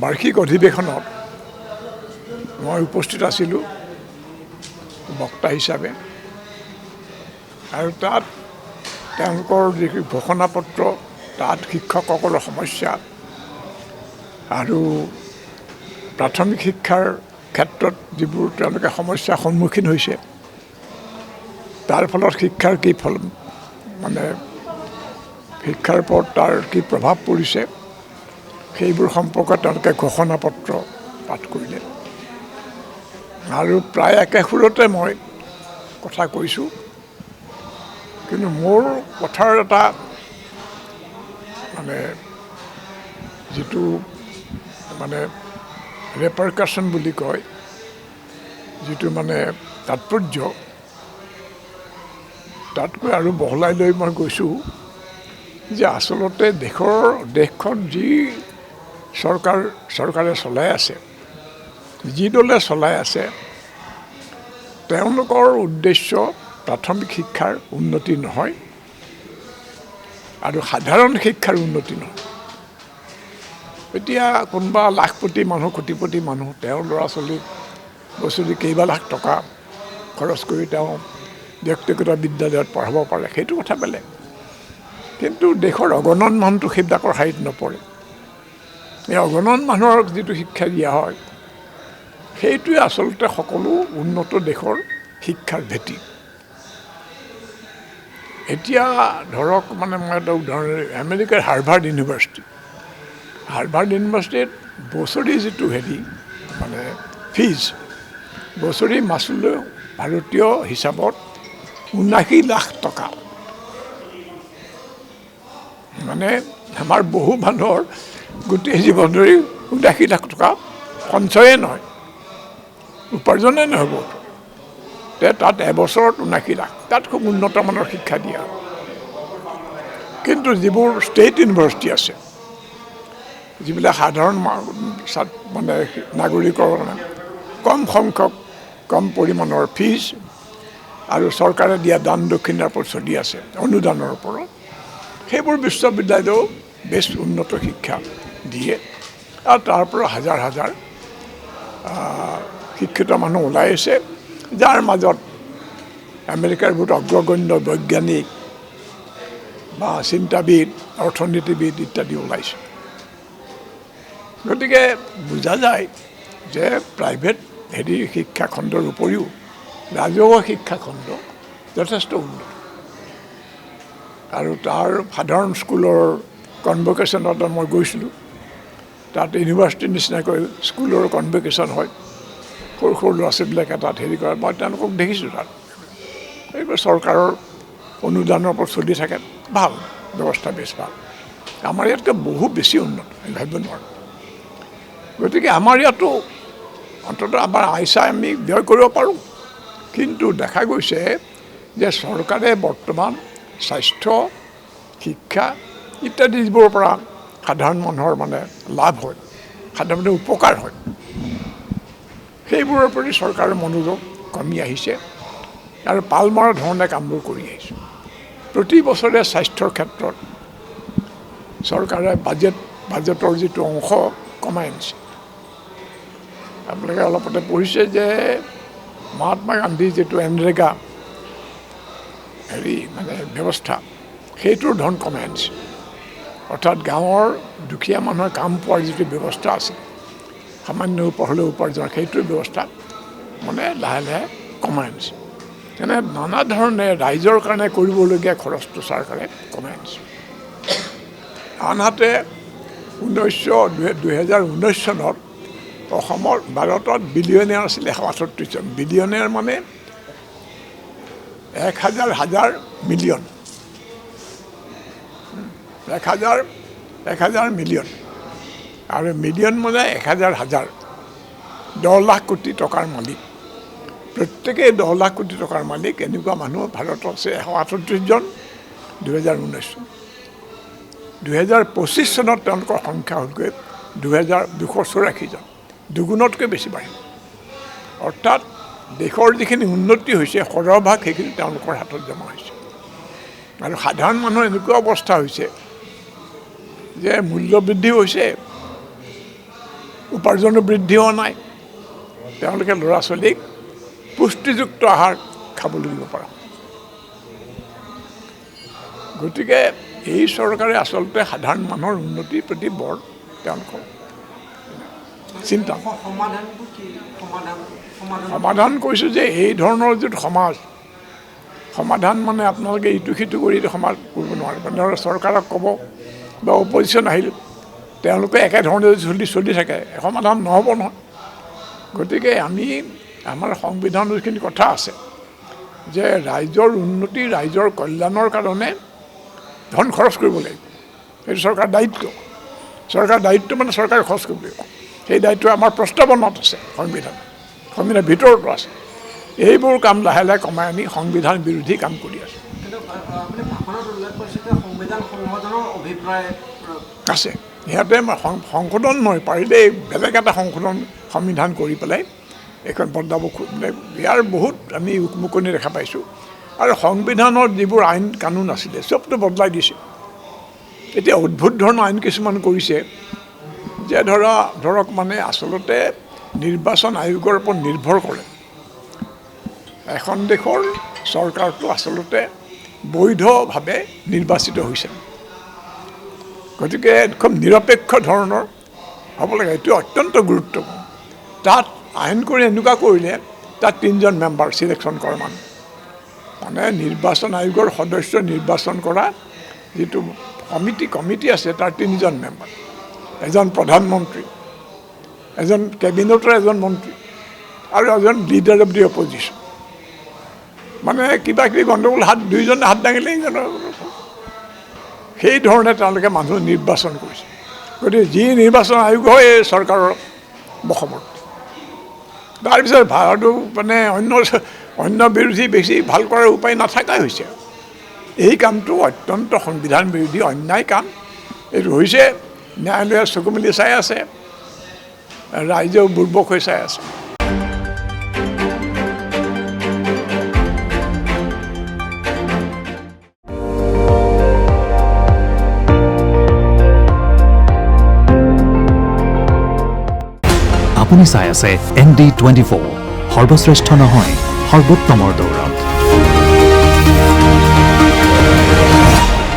বাৰ্ষিক অধিৱেশনত মই উপস্থিত আছিলোঁ বক্তা হিচাপে আৰু তাত তেওঁলোকৰ যি ঘোষণাপত্ৰ তাত শিক্ষকসকলৰ সমস্যা আৰু প্ৰাথমিক শিক্ষাৰ ক্ষেত্ৰত যিবোৰ তেওঁলোকে সমস্যাৰ সন্মুখীন হৈছে তাৰ ফলত শিক্ষাৰ কি ফল মানে শিক্ষাৰ ওপৰত তাৰ কি প্ৰভাৱ পৰিছে সেইবোৰ সম্পৰ্কত তেওঁলোকে ঘোষণাপত্ৰ পাঠ কৰিলে আৰু প্ৰায় একে সুৰতে মই কথা কৈছোঁ কিন্তু মোৰ কথাৰ এটা মানে যিটো মানে ৰেপাৰকাশ্যন বুলি কয় যিটো মানে তাৎপৰ্য তাতকৈ আৰু বহলাই লৈ মই কৈছোঁ যে আচলতে দেশখন যি চৰকাৰে চলাই আছে যি দলে চলাই আছে তেওঁলোকৰ উদ্দেশ্য প্ৰাথমিক শিক্ষাৰ উন্নতি নহয় আৰু সাধাৰণ শিক্ষাৰ উন্নতি নহয় এতিয়া কোনোবা লাখপতি মানুহ কোটিপতি মানুহ তেওঁৰ ল'ৰা ছোৱালীক বছৰি কেইবা লাখ টকা খৰচ কৰি তেওঁ ব্যক্তিগত বিদ্যালয়ত পঢ়াব পাৰে সেইটো কথা বেলেগ কিন্তু দেশৰ অগণন মানুহটো সেইবিলাকৰ শাৰীত নপৰে এই অগণন মানুহৰ যিটো শিক্ষা দিয়া হয় সেইটোৱে আচলতে সকলো উন্নত দেশৰ শিক্ষাৰ ভেটি এতিয়া ধৰক মানে মই এটা উদাহৰণ আমেৰিকাৰ হাৰ্ভাৰ্ড ইউনিভাৰ্চিটিত বছৰি যিটো মানে ফিজ বছৰি মাচুল ভাৰতীয় হিচাপত 79 লাখ টকা মানে আমাৰ বহু মানুহৰ গোটেই জীৱন ধৰি 79 লাখ টকা সঞ্চয়ে নহয় উপাৰ্জনে নহ'ব তাত এবছৰত 79 লাখ তাত খুব উন্নত মানৰ শিক্ষা দিয়া কিন্তু যিবোৰ ষ্টেট ইউনিভাৰ্চিটি আছে যিবিলাক সাধাৰণ মানে নাগৰিকৰ কম সংখ্যক কম পৰিমাণৰ ফিজ আৰু চৰকাৰে দিয়া দান দক্ষিণাৰ ওপৰত চলি আছে অনুদানৰ ওপৰত সেইবোৰ বিশ্ববিদ্যালয়েও বেছ উন্নত শিক্ষা দিয়ে আৰু তাৰ পৰা হাজাৰ হাজাৰ শিক্ষিত মানুহ ওলাই আছে যাৰ মাজত আমেৰিকাৰ বহুত অগ্ৰগণ্য বৈজ্ঞানিক বা চিন্তাবিদ অৰ্থনীতিবিদ ইত্যাদি ওলাইছে গতিকে বুজা যায় যে প্ৰাইভেট শিক্ষা খণ্ডৰ উপৰিও ৰাজহুৱা শিক্ষা খণ্ড যথেষ্ট উন্নত আৰু তাৰ সাধাৰণ স্কুলৰ কনভকেশ্যনত মই গৈছিলোঁ তাত ইউনিভাৰ্চিটিৰ নিচিনাকৈ স্কুলৰ কনভকেশ্যন হয় সৰু সৰু ল'ৰা ছোৱালীবিলাকে তাত কৰে মই তেওঁলোকক দেখিছোঁ তাত এইবোৰ চৰকাৰৰ অনুদানৰ ওপৰত চলি থাকে ভাল ব্যৱস্থা বেছ ভাল আমাৰ ইয়াতকৈ বহু বেছি উন্নত ভাবিব নোৱাৰোঁ গতিকে আমাৰ ইয়াতো অন্ততঃ আমাৰ আইচা আমি ব্যয় কৰিব পাৰোঁ কিন্তু দেখা গৈছে যে চৰকাৰে বৰ্তমান স্বাস্থ্য শিক্ষা ইত্যাদি যিবোৰৰ পৰা সাধাৰণ মানুহৰ মানে লাভ হয় সাধাৰণ উপকাৰ হয় সেইবোৰৰ প্ৰতি চৰকাৰৰ মনোযোগ কমি আহিছে আৰু পালমাৰৰ ধৰণে কামবোৰ কৰি আহিছে প্ৰতি বছৰে স্বাস্থ্যৰ ক্ষেত্ৰত চৰকাৰে বাজেটৰ যিটো অংশ কমাই আনিছে আপোনালোকে অলপতে পঢ়িছে যে মহাত্মা গান্ধীৰ যিটো এনৰেগা মানে ব্যৱস্থা সেইটোৰ ধন কমাই আনিছে অৰ্থাৎ গাঁৱৰ দুখীয়া মানুহৰ কাম পোৱাৰ যিটো ব্যৱস্থা আছে সামান্য হ'লেও উপাৰ্জন সেইটোৰ ব্যৱস্থা মানে লাহে লাহে কমাই আনিছে তেনে নানা ধৰণে ৰাইজৰ কাৰণে কৰিবলগীয়া খৰচটো চৰকাৰে কমাই আনিছে আনহাতে 2019 চনত অসমৰ ভাৰতত বিলিয়নিয়াৰ আছিলে 138 জন বিলিয়নিয়াৰ মানে 1,000 মিলিয়ন 1,000 মিলিয়ন আৰু মিলিয়ন মানে 1,000 10 লাখ কোটি টকাৰ মালিক প্ৰত্যেকেই 10 লাখ কোটি টকাৰ মালিক এনেকুৱা মানুহ ভাৰতত আছে 138 জন 2019 চন 2025 চনত তেওঁলোকৰ সংখ্যা হ'লগৈ 2,284 জন দুগুণতকৈ বেছি বাঢ়িল অৰ্থাৎ দেশৰ যিখিনি উন্নতি হৈছে সৰহভাগ সেইখিনি তেওঁলোকৰ হাতত জমা হৈছে আৰু সাধাৰণ মানুহৰ এনেকুৱা অৱস্থা হৈছে যে মূল্য বৃদ্ধি হৈছে উপাৰ্জনৰ বৃদ্ধি হোৱা নাই, তেওঁলোকে ল'ৰা ছোৱালীক পুষ্টিযুক্ত আহাৰ খাবলৈ দিব পৰা। গতিকে এই চৰকাৰে আচলতে সাধাৰণ মানুহৰ উন্নতিৰ প্ৰতি বৰ তেওঁলোকৰ চিন্তা। সমাধান কৈছোঁ যে এই ধৰণৰ যিটো সমাধান মানে আপোনালোকে ইটো সিটো কৰি সমাজ কৰিব নোৱাৰে। মানে চৰকাৰক ক'ব বা অপজিশ্যন আহিল তেওঁলোকে একেধৰণে যদি চলি থাকে সমাধান নহ'ব নহয়। গতিকে আমি আমাৰ সংবিধানৰ যিখিনি কথা আছে যে ৰাইজৰ উন্নতি ৰাইজৰ কল্যাণৰ কাৰণে ধন খৰচ কৰিব লাগিব, সেইটো চৰকাৰ দায়িত্ব। চৰকাৰ দায়িত্ব মানে চৰকাৰে খৰচ কৰিব লাগিব, সেই দায়িত্ব আমাৰ প্ৰস্তাৱনাত আছে, সংবিধানৰ ভিতৰতো আছে। এইবোৰ কাম লাহে লাহে কমাই আনি সংবিধান বিৰোধী কাম কৰি আছে। আছে সিহঁতে সংশোধন নহয়, পাৰিলে বেলেগ এটা সংবিধান কৰি পেলাই এইখন বদলাব ইয়াৰ বহুত আমি উকমুকনি দেখা পাইছোঁ। আৰু সংবিধানৰ যিবোৰ আইন কানুন আছিলে চবটো বদলাই দিছে। এতিয়া অদ্ভুত ধৰণৰ আইন কিছুমান কৰিছে যে ধৰক মানে আচলতে নিৰ্বাচন আয়োগৰ ওপৰত নিৰ্ভৰ কৰে। এখন দেশৰ চৰকাৰটো আচলতে বৈধভাৱে নিৰ্বাচিত হৈছে, গতিকে খুব নিৰপেক্ষ ধৰণৰ হ'ব লাগে, এইটো অত্যন্ত গুৰুত্বপূৰ্ণ। তাত আইন কৰি এনেকুৱা কৰিলে তাত 3জন মেম্বাৰ চিলেকশ্যন কৰা মানুহ, মানে নিৰ্বাচন আয়োগৰ সদস্য নিৰ্বাচন কৰা যিটো কমিটি আছে তাৰ 3জন মেম্বাৰ, এজন প্ৰধানমন্ত্ৰী, এজন কেবিনেটৰ এজন মন্ত্ৰী আৰু এজন লিডাৰ অফ দি অপজিশ্যন। মানে কিবা কিবি গণ্ডগোল দুইজনে হাত দাঙিলে সেই ধৰণে তেওঁলোকে মানুহ নিৰ্বাচন কৰিছে। গতিকে যি নিৰ্বাচন আয়োগ হয় এই চৰকাৰৰ বশৱৰ্তী। তাৰপিছত ভাৰতো মানে অন্য বিৰোধী বেছি ভাল কৰাৰ উপায় নাথাকাই হৈছে। এই কামটো অত্যন্ত সংবিধান বিৰোধী অন্যায় কাম। এইটো হৈছে ন্যায়ালয়ে চকু মেলি চাই আছে, ৰাইজেও বুৰ্বক হৈ চাই আছে। আপুনি চাই আছে ND24, সৰ্বশ্ৰেষ্ঠ নহয় সৰ্বোত্তমৰ দৌৰ।